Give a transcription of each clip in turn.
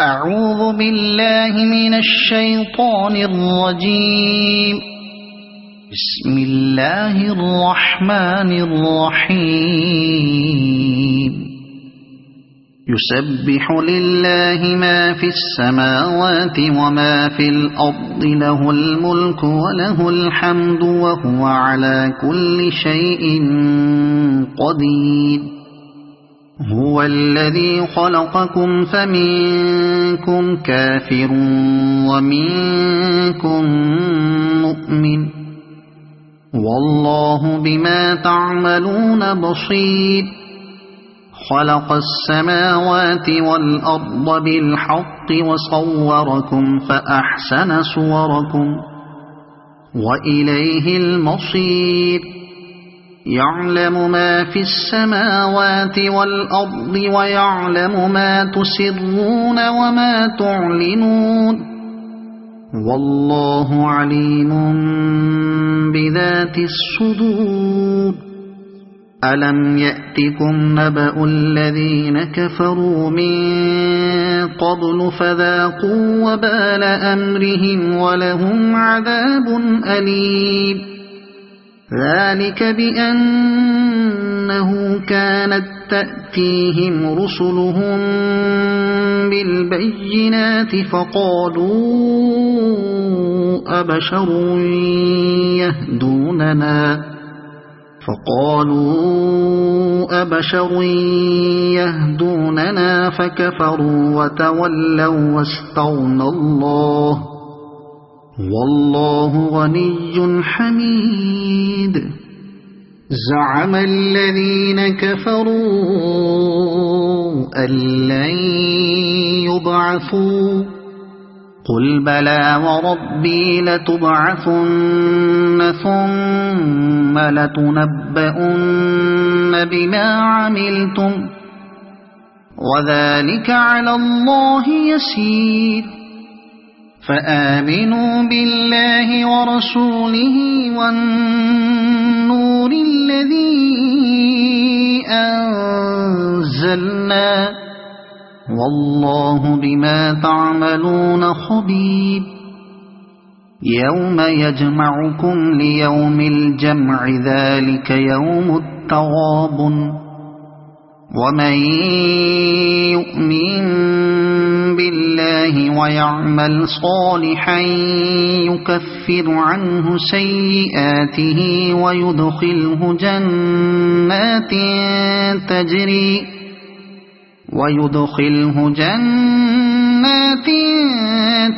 أعوذ بالله من الشيطان الرجيم. بسم الله الرحمن الرحيم. يسبح لله ما في السماوات وما في الأرض، له الملك وله الحمد وهو على كل شيء قدير. هو الذي خلقكم فمنكم كافر ومنكم مؤمن، والله بما تعملون بصير. خلق السماوات والأرض بالحق وصوركم فأحسن صوركم وإليه المصير. يعلم ما في السماوات والأرض ويعلم ما تسرون وما تعلنون، والله عليم بذات الصدور. ألم يأتكم نبأ الذين كفروا من قبل فذاقوا وبال أمرهم ولهم عذاب أليم. ذلك بأنه كانت تأتيهم رسلهم بالبينات فقالوا أبشر يهدوننا فكفروا وتولوا واستغنى الله، والله غني حميد. زعم الذين كفروا أن لن يبعثوا، قل بلى وربي لتبعثن ثم لتنبؤن بما عملتم وذلك على الله يسير. فآمنوا بالله ورسوله والنور الذي أنزلنا، والله بما تعملون خبير. يوم يجمعكم ليوم الجمع، ذلك يوم التغابن. ومن يؤمن بالله ويعمل صالحا يكفر عنه سيئاته ويدخله جنات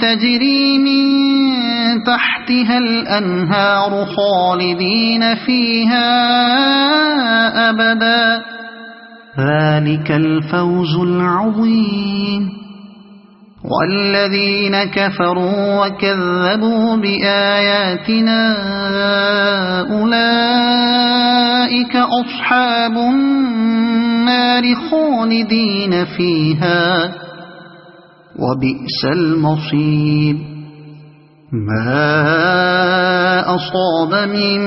تجري من تحتها الأنهار خالدين فيها أبدا، ذلك الفوز العظيم. والذين كفروا وكذبوا بآياتنا أولئك أصحاب النار خالدين فيها وبئس المصير. ما أصاب من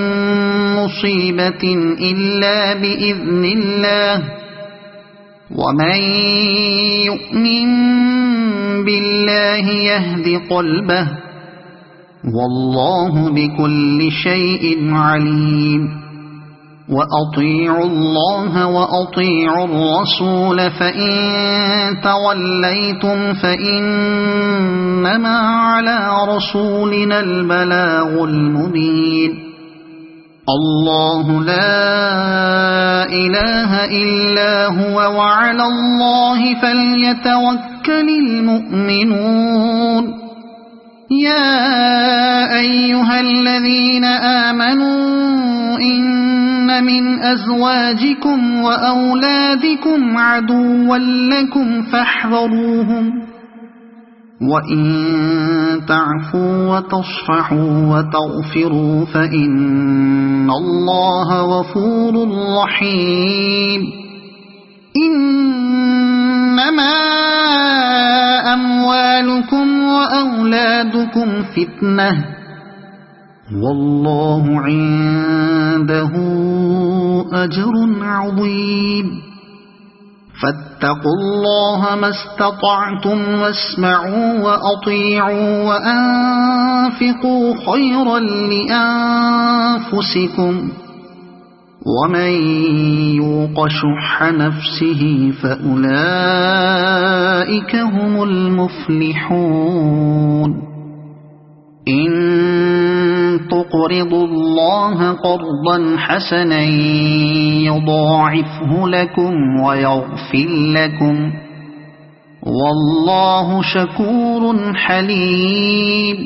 مصيبة إلا بإذن الله، ومن يؤمن بالله يهد قلبه، والله بكل شيء عليم. وأطيعوا الله وأطيعوا الرسول، فإن توليتم فإنما على رسولنا البلاغ المبين. الله لا إله إلا هو وعلى الله فليتوكل المؤمنون. يا أيها الذين آمنوا إن من أزواجكم وأولادكم عدوا لكم فاحذروهم، وإن تعفوا وتصفحوا وتغفروا فإن الله غفور رحيم. إنما أموالكم وأولادكم فتنة، والله عنده أجر عظيم. فاتقوا الله ما استطعتم واسمعوا وأطيعوا وأنفقوا خيرا لأنفسكم ومن يوق شح نفسه فأولئك هم المفلحون إن تقرضوا الله قرضا حسنا يضاعفه لكم ويغفر لكم والله شكور حليم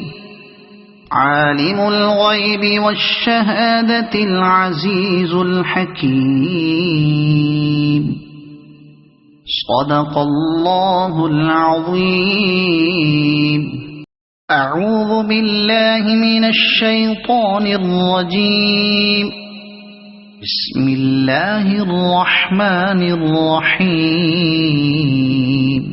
عالم الغيب والشهادة العزيز الحكيم صدق الله العظيم أعوذ بالله من الشيطان الرجيم بسم الله الرحمن الرحيم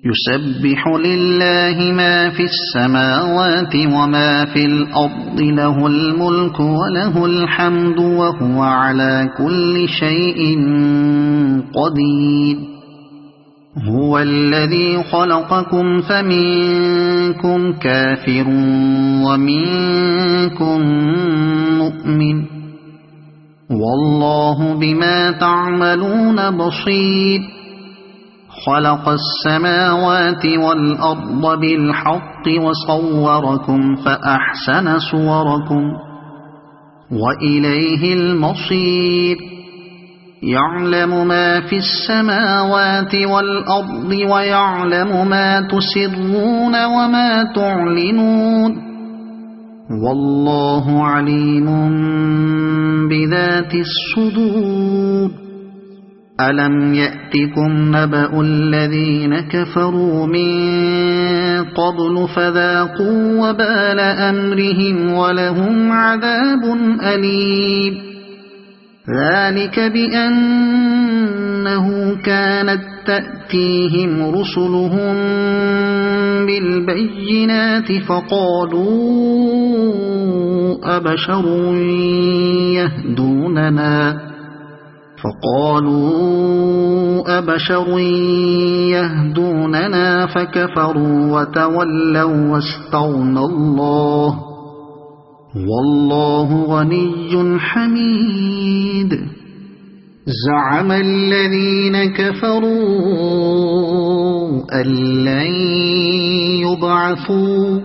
يسبح لله ما في السماوات وما في الأرض له الملك وله الحمد وهو على كل شيء قدير هو الذي خلقكم فمنكم كافر ومنكم مؤمن والله بما تعملون بصير خلق السماوات والأرض بالحق وصوركم فأحسن صوركم وإليه المصير يعلم ما في السماوات والأرض ويعلم ما تسرون وما تعلنون والله عليم بذات الصدور ألم يأتكم نبأ الذين كفروا من قبل فذاقوا وبال أمرهم ولهم عذاب أليم ذلك بأنه كانت تأتيهم رسلهم بالبينات فقالوا أبشر يهدوننا فكفروا وتولوا واستغنى الله والله غني حميد زعم الذين كفروا أن لن يبعثوا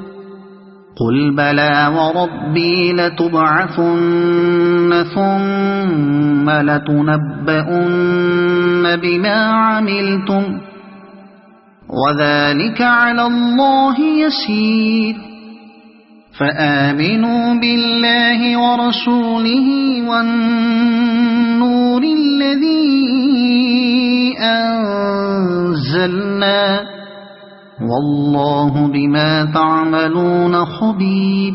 قل بلى وربي لتبعثن ثم لتنبؤن بما عملتم وذلك على الله يسير فآمنوا بالله ورسوله والنور الذي أنزلنا والله بما تعملون خبير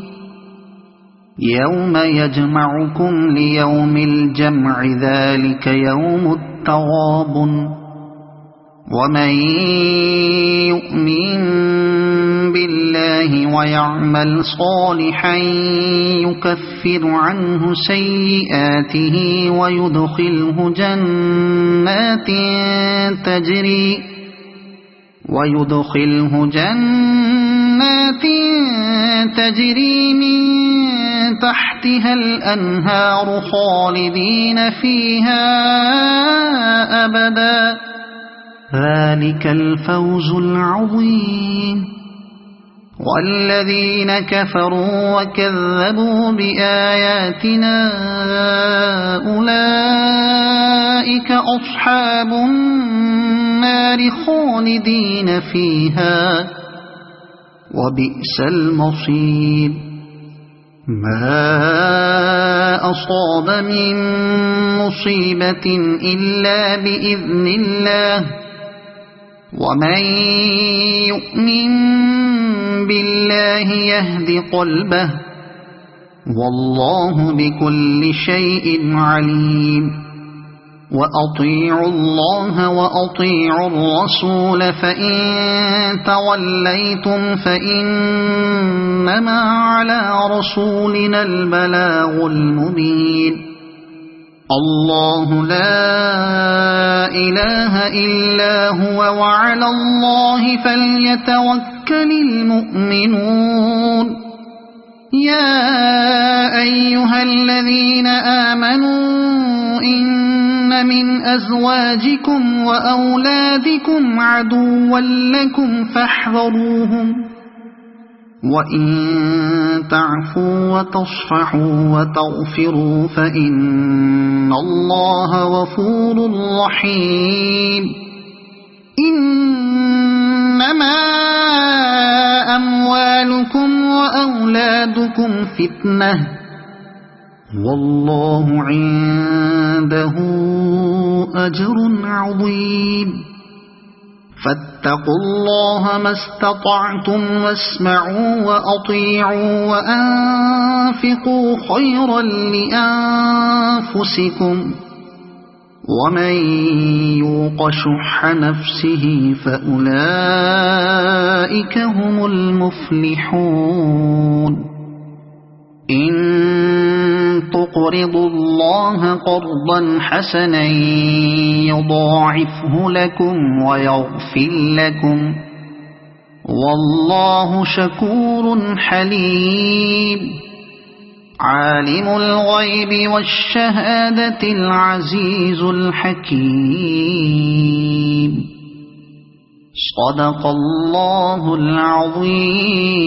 يوم يجمعكم ليوم الجمع ذلك يوم التغابن ومن يؤمن بالله ويعمل صالحا يكفر عنه سيئاته ويدخله جنات تجري من تحتها الأنهار خالدين فيها أبدا ذلك الفوز العظيم والذين كفروا وكذبوا بآياتنا أولئك أصحاب النار خالدين فيها وبئس المصير ما أصاب من مصيبة إلا بإذن الله ومن يؤمن بالله يهد قلبه والله بكل شيء عليم وأطيعوا الله وأطيعوا الرسول فإن توليتم فإنما على رسولنا البلاغ المبين الله لا إله إلا هو وعلى الله فليتوكل المؤمنون يا أيها الذين آمنوا إن من أزواجكم وأولادكم عدوا لكم فاحذروهم وإن تعفوا وتصفحوا وتغفروا فإن الله غفور رحيم إنما أموالكم وأولادكم فتنة والله عنده أجر عظيم فاتقوا الله ما استطعتم واسمعوا وأطيعوا وأنفقوا خيرا لأنفسكم ومن يوق شح نفسه فأولئك هم المفلحون إن تقرضوا الله قرضا حسنا يضاعفه لكم ويغفر لكم والله شكور حليم عالم الغيب والشهادة العزيز الحكيم صدق الله العظيم.